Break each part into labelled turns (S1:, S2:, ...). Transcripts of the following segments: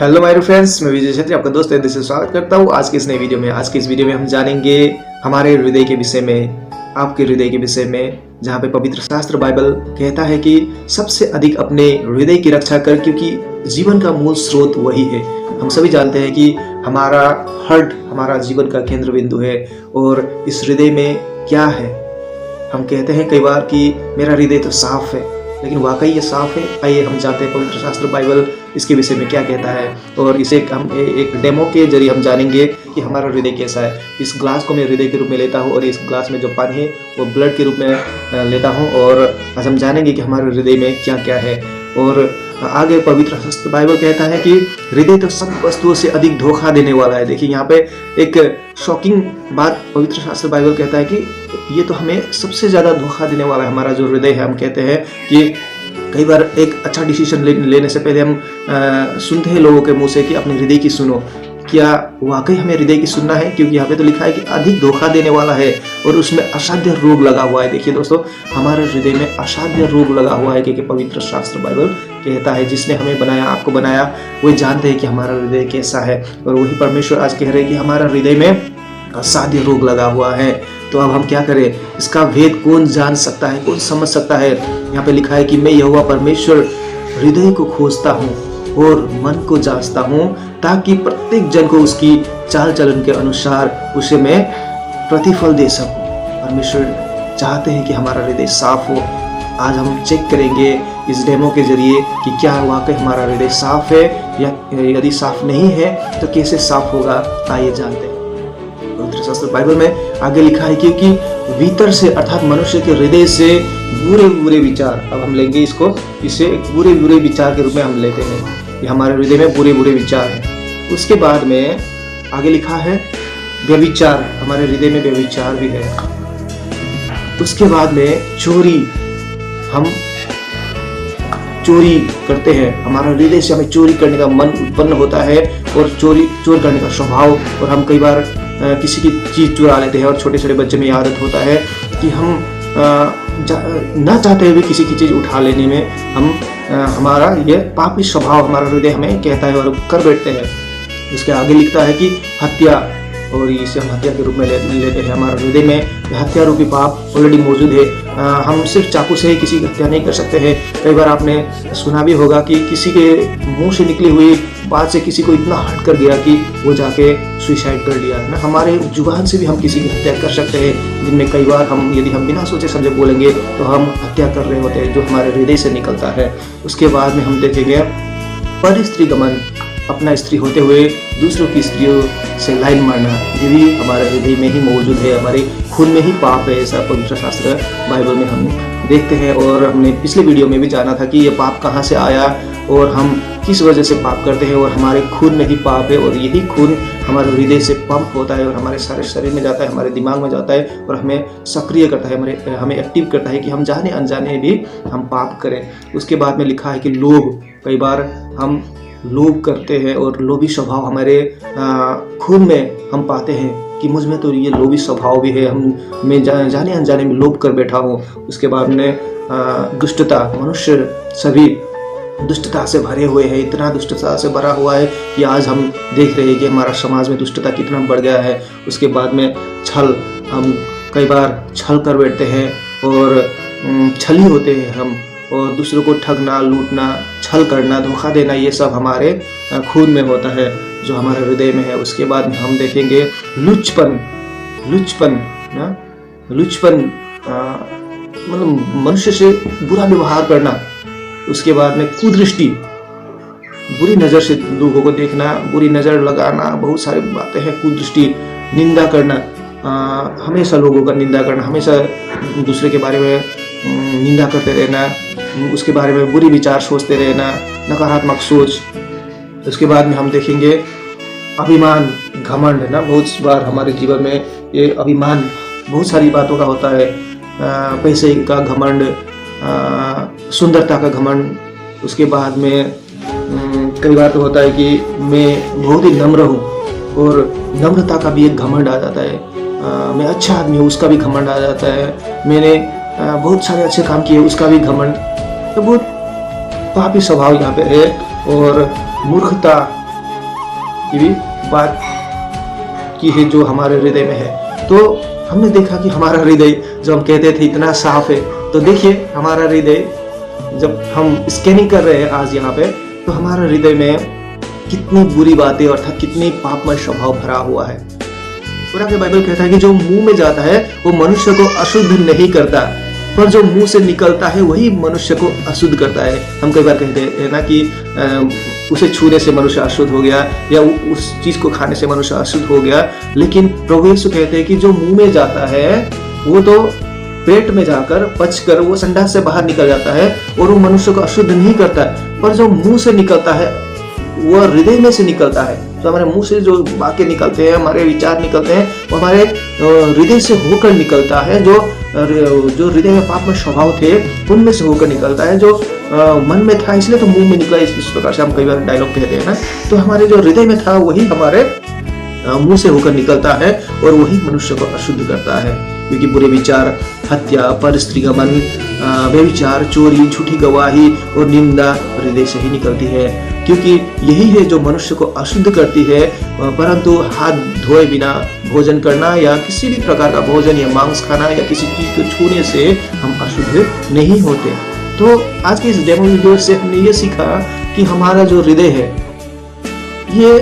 S1: Hello my friends, मैं विजय छेत्री आपका दोस्त है। से स्वागत करता हूँ आज की इस नई वीडियो में। आज की इस वीडियो में हम जानेंगे हमारे हृदय के विषय में, आपके हृदय के विषय में, जहाँ पे पवित्र शास्त्र बाइबल कहता है कि सबसे अधिक अपने हृदय की रक्षा कर, क्योंकि जीवन का मूल स्रोत वही है। हम सभी जानते हैं कि हमारा हार्ट हमारा जीवन का केंद्र बिंदु है, और इस हृदय में क्या है। हम कहते हैं कई बार कि मेरा हृदय तो साफ है, लेकिन वाकई ये साफ है? आइए हम जानते हैं पवित्र शास्त्र बाइबल इसके विषय में क्या कहता है, और इसे हम एक डेमो के जरिए हम जानेंगे कि हमारा हृदय कैसा है। इस ग्लास को मैं हृदय के रूप में लेता हूँ, और इस ग्लास में जो पानी है वो ब्लड के रूप में लेता हूँ, और आज हम जानेंगे कि हमारे हृदय में क्या क्या है। और आगे पवित्र शास्त्र बाइबल कहता है कि हृदय तो सब वस्तुओं से अधिक धोखा देने वाला है। देखिए यहाँ पे एक शॉकिंग बात पवित्र शास्त्र बाइबल कहता है कि ये तो हमें सबसे ज्यादा धोखा देने वाला है, हमारा जो हृदय है। हम कहते हैं कि कई बार एक अच्छा डिसीजन लेने से पहले हम सुनते हैं लोगों के मुंह से कि अपने हृदय की सुनो। क्या वाकई हमें हृदय की सुनना है? क्योंकि यहाँ पे तो लिखा है कि अधिक धोखा देने वाला है और उसमें असाध्य रोग लगा हुआ है। देखिए दोस्तों, हमारे हृदय में असाध्य रोग लगा हुआ है, क्योंकि पवित्र शास्त्र बाइबल कहता है जिसने हमें बनाया, आपको बनाया, वो जानते हैं कि हमारा हृदय कैसा है। और वही परमेश्वर आज कह रहे हैं कि हमारा हृदय में असाध्य रोग लगा हुआ है। तो अब हम क्या करें? इसका भेद कौन जान सकता है, कौन समझ सकता है? यहाँ पे लिखा है कि मैं यहोवा परमेश्वर हृदय को खोजता हूँ और मन को जांचता हूँ, ताकि प्रत्येक जन को उसकी चाल चलन के अनुसार उसे मैं प्रतिफल दे सकूं। परमेश्वर चाहते हैं कि हमारा हृदय साफ हो। आज हम चेक करेंगे इस डेमो के जरिए कि क्या वाकई हमारा हृदय साफ है, या यदि साफ नहीं है तो कैसे साफ होगा। आइए जानते हैं। पवित्र शास्त्र बाइबल में आगे लिखा है क्योंकि भीतर से अर्थात मनुष्य के हृदय से बुरे बुरे विचार, अब हम लेंगे इसको, इसे बुरे बुरे विचार के रूप में हम लेते हैं। ये हमारे हृदय में बुरे बुरे विचार हैं। उसके बाद में आगे लिखा है व्यभिचार, हमारे हृदय में व्यभिचार भी है। उसके बाद में चोरी, हम चोरी करते हैं, हमारा हृदय से हमें चोरी करने का मन उत्पन्न होता है, और चोर करने का स्वभाव। और हम कई बार किसी की चीज चुरा लेते हैं, और छोटे छोटे बच्चे में आदत होता है कि हम ना चाहते हुए किसी की चीज उठा लेने में हम हमारा ये पापी स्वभाव हमारा हृदय हमें कहता है और कर बैठते हैं। उसके आगे लिखता है कि हत्या, और इसे हम हत्या के रूप में लेते हैं। हमारा हृदय में हत्या रूपी पाप ऑलरेडी मौजूद है। हम सिर्फ चाकू से ही किसी की हत्या नहीं कर सकते हैं। कई बार आपने सुना भी होगा कि किसी के मुंह से निकली हुई बात से किसी को इतना हर्ट कर दिया कि वो जाके सुसाइड कर लिया ना। हमारे जुबान से भी हम किसी की हत्या कर सकते हैं, जिनमें कई बार यदि हम बिना सोचे समझे बोलेंगे तो हम हत्या कर रहे होते हैं, जो हमारे हृदय से निकलता है। उसके बाद में हम देखेंगे पर स्त्री गमन, अपना स्त्री होते हुए दूसरों की स्त्रियों से लाइन मारना, ये भी हमारे हृदय में ही मौजूद है, हमारे खून में ही पाप है। ऐसा पवित्र शास्त्र बाइबल में हम देखते हैं। और हमने पिछले वीडियो में भी जाना था कि ये पाप कहाँ से आया और हम किस वजह से पाप करते हैं, और हमारे खून में ही पाप है, और यही खून हमारे हृदय से पंप होता है और हमारे सारे शरीर में जाता है, हमारे दिमाग में जाता है, और हमें सक्रिय करता है, हमें एक्टिव करता है कि हम जाने अनजाने भी हम पाप करें। उसके बाद में लिखा है कि लोभ, कई बार हम लोभ करते हैं, और लोभी स्वभाव हमारे खून में हम पाते हैं कि मुझ में तो ये लोभी स्वभाव भी है, मैं जाने अनजाने में लोभ कर बैठा हूँ। उसके बाद में दुष्टता, मनुष्य सभी दुष्टता से भरे हुए हैं, इतना दुष्टता से भरा हुआ है कि आज हम देख रहे हैं कि हमारा समाज में दुष्टता कितना बढ़ गया है। उसके बाद में छल, हम कई बार छल कर बैठते हैं और छली होते हैं हम, और दूसरों को ठगना, लूटना, छल करना, धोखा देना, ये सब हमारे खून में होता है, जो हमारे हृदय में है। उसके बाद में हम देखेंगे लुचपन, मतलब मनुष्य से बुरा व्यवहार करना। उसके बाद में कुदृष्टि, बुरी नज़र से लोगों को देखना, बुरी नज़र लगाना, बहुत सारी बातें हैं। कुदृष्टि, निंदा करना, हमेशा लोगों का निंदा करना, हमेशा दूसरे के बारे में निंदा करते रहना, उसके बारे में बुरी विचार सोचते रहना, नकारात्मक सोच। उसके बाद में हम देखेंगे अभिमान, घमंड ना। बहुत बार हमारे जीवन में ये अभिमान बहुत सारी बातों का होता है। पैसे का घमंड, सुंदरता का घमंड। उसके बाद में कई बार तो होता है कि मैं बहुत ही नम्र हूँ, और नम्रता का भी एक घमंड आ जाता है। मैं अच्छा आदमी हूँ, उसका भी घमंड आ जाता है। मैंने बहुत सारे अच्छे काम किए, उसका भी घमंड। तो बहुत पापी स्वभाव यहाँ पे है। और मूर्खता, ये भी बात की है जो हमारे हृदय में है। तो हमने देखा कि हमारा हृदय जो हम कहते थे इतना साफ है, तो देखिए हमारा हृदय जब हम स्कैनिंग कर रहे हैं आज यहाँ पे, तो हमारा हृदय में कितनी बुरी बातें अर्थात कितनी पापमय स्वभाव भरा हुआ है। पूरा के बाइबल कहता है कि जो मुंह में जाता है वो मनुष्य को अशुद्ध नहीं करता, पर जो मुंह से निकलता है वही मनुष्य को अशुद्ध करता है। हम कई बार कहते हैं ना कि उसे छूने से मनुष्य अशुद्ध हो गया या उस चीज को खाने से मनुष्य अशुद्ध हो गया, लेकिन प्रभु यीशु कहते हैं कि जो मुंह में जाता है वो तो पेट में जाकर पचकर वो संडास से बाहर निकल जाता है और वो मनुष्य को अशुद्ध नहीं करता, पर जो मुंह से निकलता है वो हृदय में से निकलता है। तो हमारे मुंह से जो वाक्य निकलते हैं, हमारे विचार निकलते हैं, वो हमारे हृदय से होकर निकलता है। जो हृदय में पाप में स्वभाव थे उनमें से होकर निकलता है। जो मन में था इसलिए तो मुंह में निकला, इस प्रकार से हम कई बार डायलॉग कहते हैं ना। तो हमारे जो हृदय में था वही हमारे मुंह से होकर निकलता है और वही मनुष्य को अशुद्ध करता है। क्योंकि बुरे विचार, हत्या, परस्त्रीगमन, व्यभिचार, चोरी, झूठी गवाही और निंदा हृदय से ही निकलती है, क्योंकि यही है जो मनुष्य को अशुद्ध करती है। परंतु हाथ धोए बिना भोजन करना या किसी भी प्रकार का भोजन या मांस खाना या किसी चीज को छूने से हम अशुद्ध नहीं होते। तो आज के इस डेमो वीडियो से हमने ये सीखा कि हमारा जो हृदय है, ये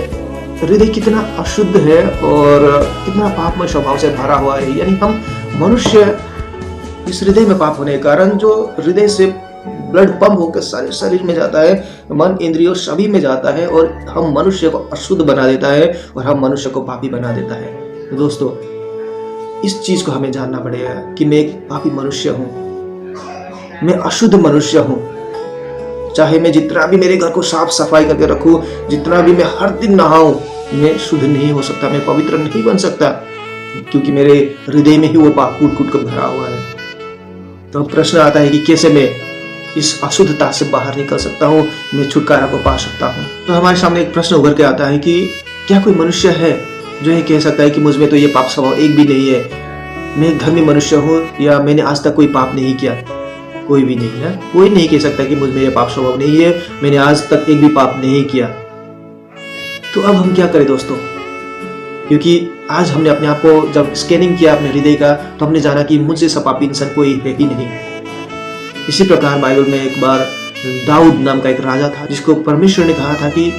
S1: हृदय कितना अशुद्ध है और कितना पापमय स्वभाव से भरा हुआ है। यानी हम मनुष्य इस हृदय में पाप होने के कारण जो हृदय से ब्लड पंप होकर सारे शरीर में जाता है, मन इंद्रियों सभी में जाता है और हम मनुष्य को अशुद्ध बना देता है और हम मनुष्य को पापी बना देता है। तो दोस्तों इस चीज को हमें जानना पड़ेगा कि मैं एक पापी मनुष्य हूँ, मैं अशुद्ध मनुष्य हूँ। चाहे मैं जितना भी मेरे घर को साफ सफाई करके रखूं, जितना भी मैं हर दिन नहाऊं, मैं शुद्ध नहीं हो सकता, मैं पवित्र नहीं बन सकता, क्योंकि मेरे हृदय में ही वो पाप कूट कूट कर भरा हुआ है। तो प्रश्न आता है कि कैसे मैं इस अशुद्धता से बाहर निकल सकता हूँ, मैं छुटकारा को पा सकता हूँ। तो हमारे सामने एक प्रश्न उभर के आता है कि क्या कोई मनुष्य है जो ये कह सकता है कि मुझमें तो ये पाप स्वभाव एक भी नहीं है, मैं एक धर्मी मनुष्य हूँ या मैंने आज तक कोई पाप नहीं किया? कोई भी नहीं है, कोई नहीं कह सकता कि मुझ में ये पाप स्वभाव नहीं है, मैंने आज तक एक भी पाप नहीं किया। तो अब हम क्या करें दोस्तों? क्योंकि आज हमने अपने आप को जब स्कैनिंग किया अपने हृदय का, तो हमने जाना कि मुझसे सब पापी इंसान कोई है ही नहीं। इसी प्रकार बाइबल में एक बार दाऊद नाम का एक राजा था, जिसको परमेश्वर ने कहा था कि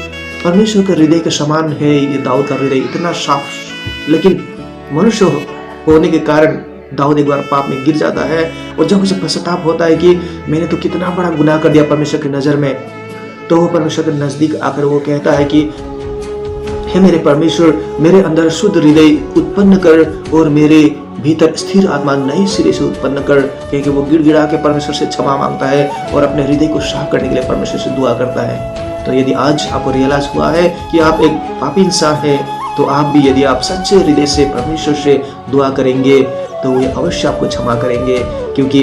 S1: परमेश्वर के हृदय के समान है ये दाऊद का हृदय, इतना साफ। लेकिन मनुष्य होने के कारण दाऊद एक बार पाप में गिर जाता है और जब उसे पश्चाताप होता है कि मैंने तो कितना बड़ा गुनाह कर दिया परमेश्वर की नजर में, तो वो परमेश्वर के नजदीक आकर वो कहता है कि हे मेरे परमेश्वर, मेरे अंदर शुद्ध हृदय उत्पन्न कर और मेरे भीतर स्थिर आत्मा नए सिरे से उत्पन्न कर। क्योंकि वो गिड़गिड़ा के परमेश्वर से क्षमा मांगता है और अपने हृदय को साफ करने के लिए परमेश्वर से दुआ करता है। तो यदि आज आपको रियलाइज हुआ है कि आप एक पापी इंसान है, तो आप भी यदि आप सच्चे हृदय से परमेश्वर से दुआ करेंगे तो वे अवश्य आपको क्षमा करेंगे, क्योंकि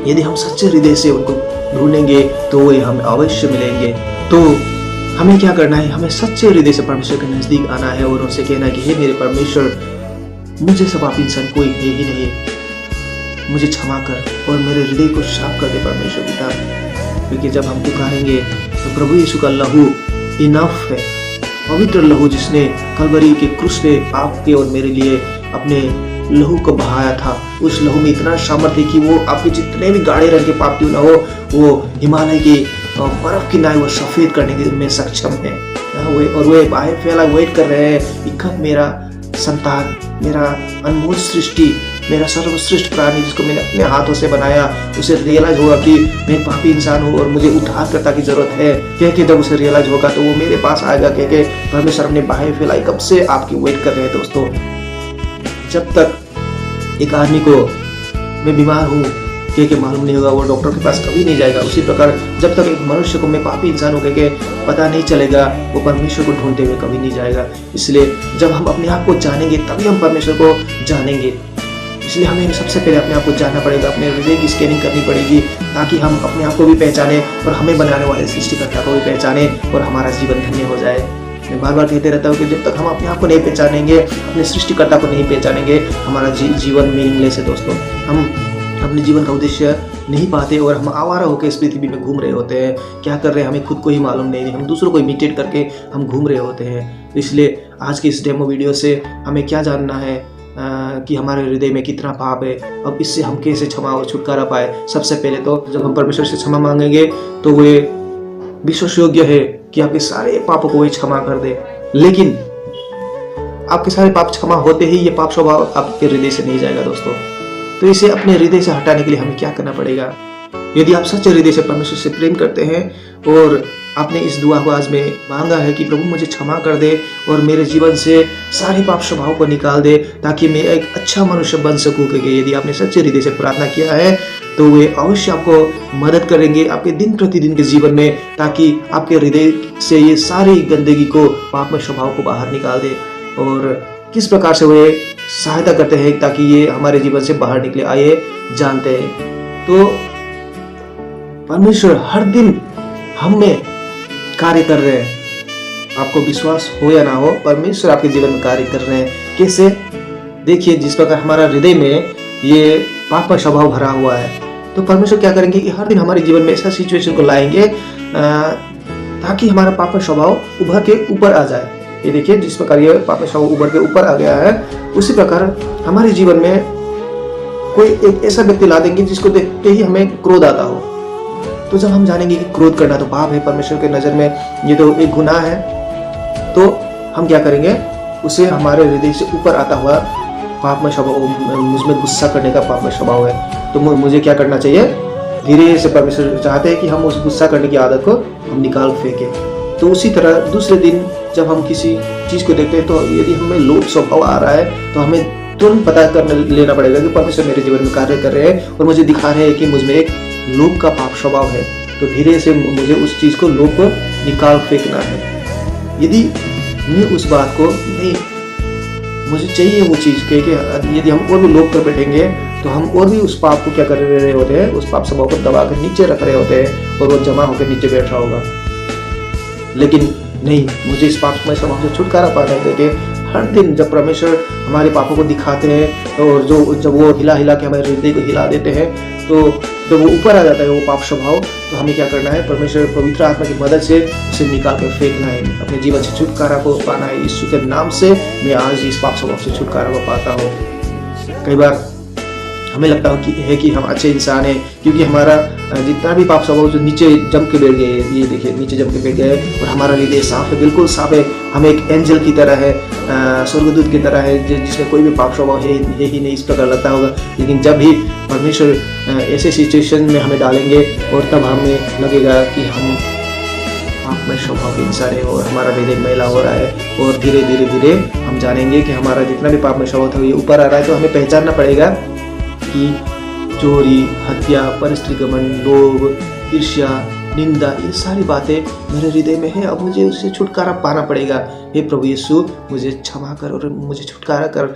S1: यदि हम सच्चे हृदय से उनको ढूंढेंगे तो वे हमें अवश्य मिलेंगे। तो हमें क्या करना है? हमें सच्चे हृदय से परमेश्वर के नजदीक आना है और उनसे कहना है कि हे मेरे परमेश्वर, मुझे सब पापी इंसान कोई है ही नहीं, मुझे क्षमा कर और मेरे हृदय को साफ कर दे परमेश्वर पिता। क्योंकि जब हम पुकारेंगे तो प्रभु यीशु का लहू इनफ है, पवित्र लहू जिसने कलवरी के क्रूस पे आपके और मेरे लिए अपने लहू को बहाया था। उस लहू में इतना सामर्थ्य कि वो आपके जितने भी गाढ़े रंग के पाप क्यों ना हो, वो हिमालय की बर्फ की नाई वो सफेद करने के में सक्षम है। और वे बाहर फैला वेट कर रहे हैं कि कब मेरा संतान, मेरा अनमोल सृष्टि, मेरा सर्वश्रेष्ठ प्राणी जिसको मैंने अपने हाथों से बनाया, उसे रियलाइज होगा कि मैं पापी इंसान हूँ और मुझे उद्धारकर्ता की जरूरत है। क्योंकि जब उसे रियलाइज होगा तो वो मेरे पास आएगा, क्योंकि परमेश्वर अपने बाहें फैलाई कब से आपकी वेट कर रहे हैं दोस्तों। जब तक एक आदमी को मैं बीमार हूँ क्योंकि मालूम नहीं होगा, वो डॉक्टर के पास कभी नहीं जाएगा। उसी प्रकार जब तक एक मनुष्य को मैं पापी इंसान हूँ क्योंकि पता नहीं चलेगा, वो परमेश्वर को ढूंढते हुए कभी नहीं जाएगा। इसलिए जब हम अपने आप को जानेंगे तभी हम परमेश्वर को जानेंगे। इसलिए हमें सबसे पहले अपने आप को जानना पड़ेगा, अपने हृदय की स्कैनिंग करनी पड़ेगी, ताकि हम अपने आप को भी पहचाने और हमें बनाने वाले सृष्टिकर्ता को भी पहचाने और हमारा जीवन धन्य हो जाए। मैं बार बार कहते रहता हूँ कि जब तक हम अपने आप को नहीं पहचानेंगे, अपने सृष्टिकर्ता को नहीं पहचानेंगे, हमारा जीवन मीनिंगलेस है दोस्तों। हम अपने जीवन का उद्देश्य नहीं पाते और हम आवारा होकर इस पृथ्वी में घूम रहे होते हैं। क्या कर रहे हैं हमें खुद को ही मालूम नहीं, हम दूसरों को इमिटेट करके हम घूम रहे होते हैं। तो इसलिए आज की इस डेमो वीडियो से हमें क्या जानना है कि हमारे हृदय में कितना पाप है, अब इससे हम कैसे क्षमा और छुटकारा पाए। सबसे पहले तो जब हम परमेश्वर से क्षमा मांगेंगे तो वे विश्वास योग्य है कि आपके सारे पापों को वे क्षमा कर दे। लेकिन आपके सारे पाप क्षमा होते ही ये पाप स्वभाव आपके हृदय से नहीं जाएगा दोस्तों। तो इसे अपने हृदय से हटाने के लिए हमें क्या करना पड़ेगा? यदि आप सच्चे हृदय से परमेश्वर से प्रेम करते हैं और आपने इस दुआ को आज में मांगा है कि प्रभु मुझे क्षमा कर दे और मेरे जीवन से सारे पाप स्वभाव को निकाल दे ताकि मैं एक अच्छा मनुष्य बन सकूं, क्योंकि यदि आपने सच्चे हृदय से प्रार्थना किया है तो वे अवश्य आपको मदद करेंगे आपके दिन प्रतिदिन के जीवन में, ताकि आपके हृदय से ये सारी गंदगी को, पाप में स्वभाव को बाहर निकाल दे। और किस प्रकार से वे सहायता करते हैं ताकि ये हमारे जीवन से बाहर निकले, आइए जानते हैं। तो परमेश्वर हर दिन हम में कार्य कर रहे हैं। आपको विश्वास हो या ना हो, परमेश्वर आपके जीवन में कार्य कर रहे हैं। कैसे? देखिए, जिस प्रकार हमारा हृदय में ये पाप का स्वभाव भरा हुआ है, तो परमेश्वर क्या करेंगे कि हर दिन हमारे जीवन में ऐसा सिचुएशन को लाएंगे ताकि हमारा पाप का स्वभाव उभर के ऊपर आ जाए। ये देखिए, जिस प्रकार ये पाप का स्वभाव उभर के ऊपर आ गया है, उसी प्रकार हमारे जीवन में कोई एक ऐसा व्यक्ति ला देंगे जिसको देखते ही हमें क्रोध आता हो। तो जब हम जानेंगे कि क्रोध करना तो पाप है, परमेश्वर के नजर में ये तो एक गुनाह है, तो हम क्या करेंगे, उसे हमारे हृदय से ऊपर आता हुआ पाप में स्वभाव, मुझमें गुस्सा करने का पाप में स्वभाव है, तो मुझे क्या करना चाहिए? धीरे से परमेश्वर चाहते हैं कि हम उस गुस्सा करने की आदत को हम निकाल फेंके। तो उसी तरह दूसरे दिन जब हम किसी चीज को देखते हैं, तो यदि हमें लोभ स्वभाव आ रहा है तो हमें तुरंत पता कर लेना पड़ेगा कि परमेश्वर मेरे जीवन में कार्य कर रहे हैं और मुझे दिखा रहे हैं कि मुझमें एक लोभ का पाप स्वभाव है। तो धीरे से मुझे उस चीज को, लोभ को निकाल फेंकना है। यदि मैं उस बात को नहीं, मुझे चाहिए वो चीज के यदि हम और भी लोभ कर बैठेंगे तो हम और भी उस पाप को क्या कर रहे होते हैं, उस पाप स्वभाव को दबा कर नीचे रख रहे होते हैं और वो जमा होकर नीचे बैठ रहा होगा। लेकिन नहीं, मुझे इस पाप में स्वभाव से छुटकारा पाना है, क्योंकि हर दिन जब परमेश्वर हमारे पापों को दिखाते हैं और जब वो हिला हिला के हमारे हृदय को हिला देते हैं, तो जब वो ऊपर आ जाता है वो पाप स्वभाव, तो हमें क्या करना है? परमेश्वर पवित्र आत्मा की मदद से उसे निकाल कर फेंकना है, अपने जीवन से छुटकारा को पाना है। यीशु के नाम से मैं आज इस पाप स्वभाव से छुटकारा को पाता हूँ। कई बार हमें लगता है कि हम अच्छे इंसान हैं, क्योंकि हमारा जितना भी पाप स्वभाव जो नीचे जम के बैठ गए, ये देखिए नीचे जम के बैठ गए और हमारा हृदय साफ है, बिल्कुल साफ है। हम एक एंजल की तरह है, स्वर्गदूत की तरह है, जिसमें कोई भी पाप स्वभाव है ही नहीं, इस प्रकार लगता होगा। लेकिन जब भी परमेश्वर ऐसे सिचुएशन में हमें डालेंगे और तब हमें लगेगा कि हम पाप में स्वभाव के इंसान है और हमारा हृदय मैला हो रहा है, और धीरे धीरे धीरे हम जानेंगे कि हमारा जितना भी पाप में स्वभाव था ये ऊपर आ रहा है। तो हमें पहचानना पड़ेगा कि चोरी, हत्या, परस्त्री घमंड, लोभ, ईर्ष्या, निंदा, ये सारी बातें मेरे हृदय में है। अब मुझे उससे छुटकारा पाना पड़ेगा। हे प्रभु यीशु, मुझे क्षमा कर और मुझे छुटकारा कर।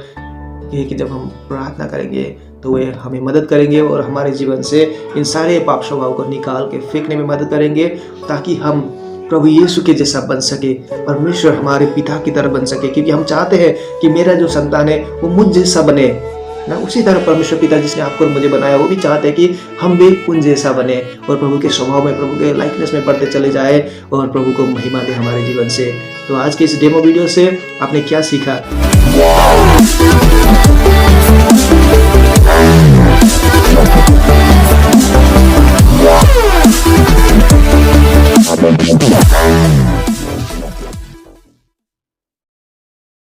S1: ये कि जब हम प्रार्थना करेंगे तो वे हमें मदद करेंगे और हमारे जीवन से इन सारे पाप स्वभाव को निकाल के फेंकने में मदद करेंगे, ताकि हम प्रभु यीशु के जैसा बन सके, परमेश्वर हमारे पिता की तरह बन सके। क्योंकि हम चाहते हैं कि मेरा जो संतान है वो मुझ जैसा बने ना, उसी तरह परमेश्वर पिता जिसने आपको और मुझे बनाया वो भी चाहते हैं कि हम भी उन जैसा बने और प्रभु के स्वभाव में, प्रभु के लाइकनेस में बढ़ते चले जाए और प्रभु को महिमा दे हमारे जीवन से। तो आज के इस डेमो वीडियो से आपने क्या सीखा?
S2: Yeah.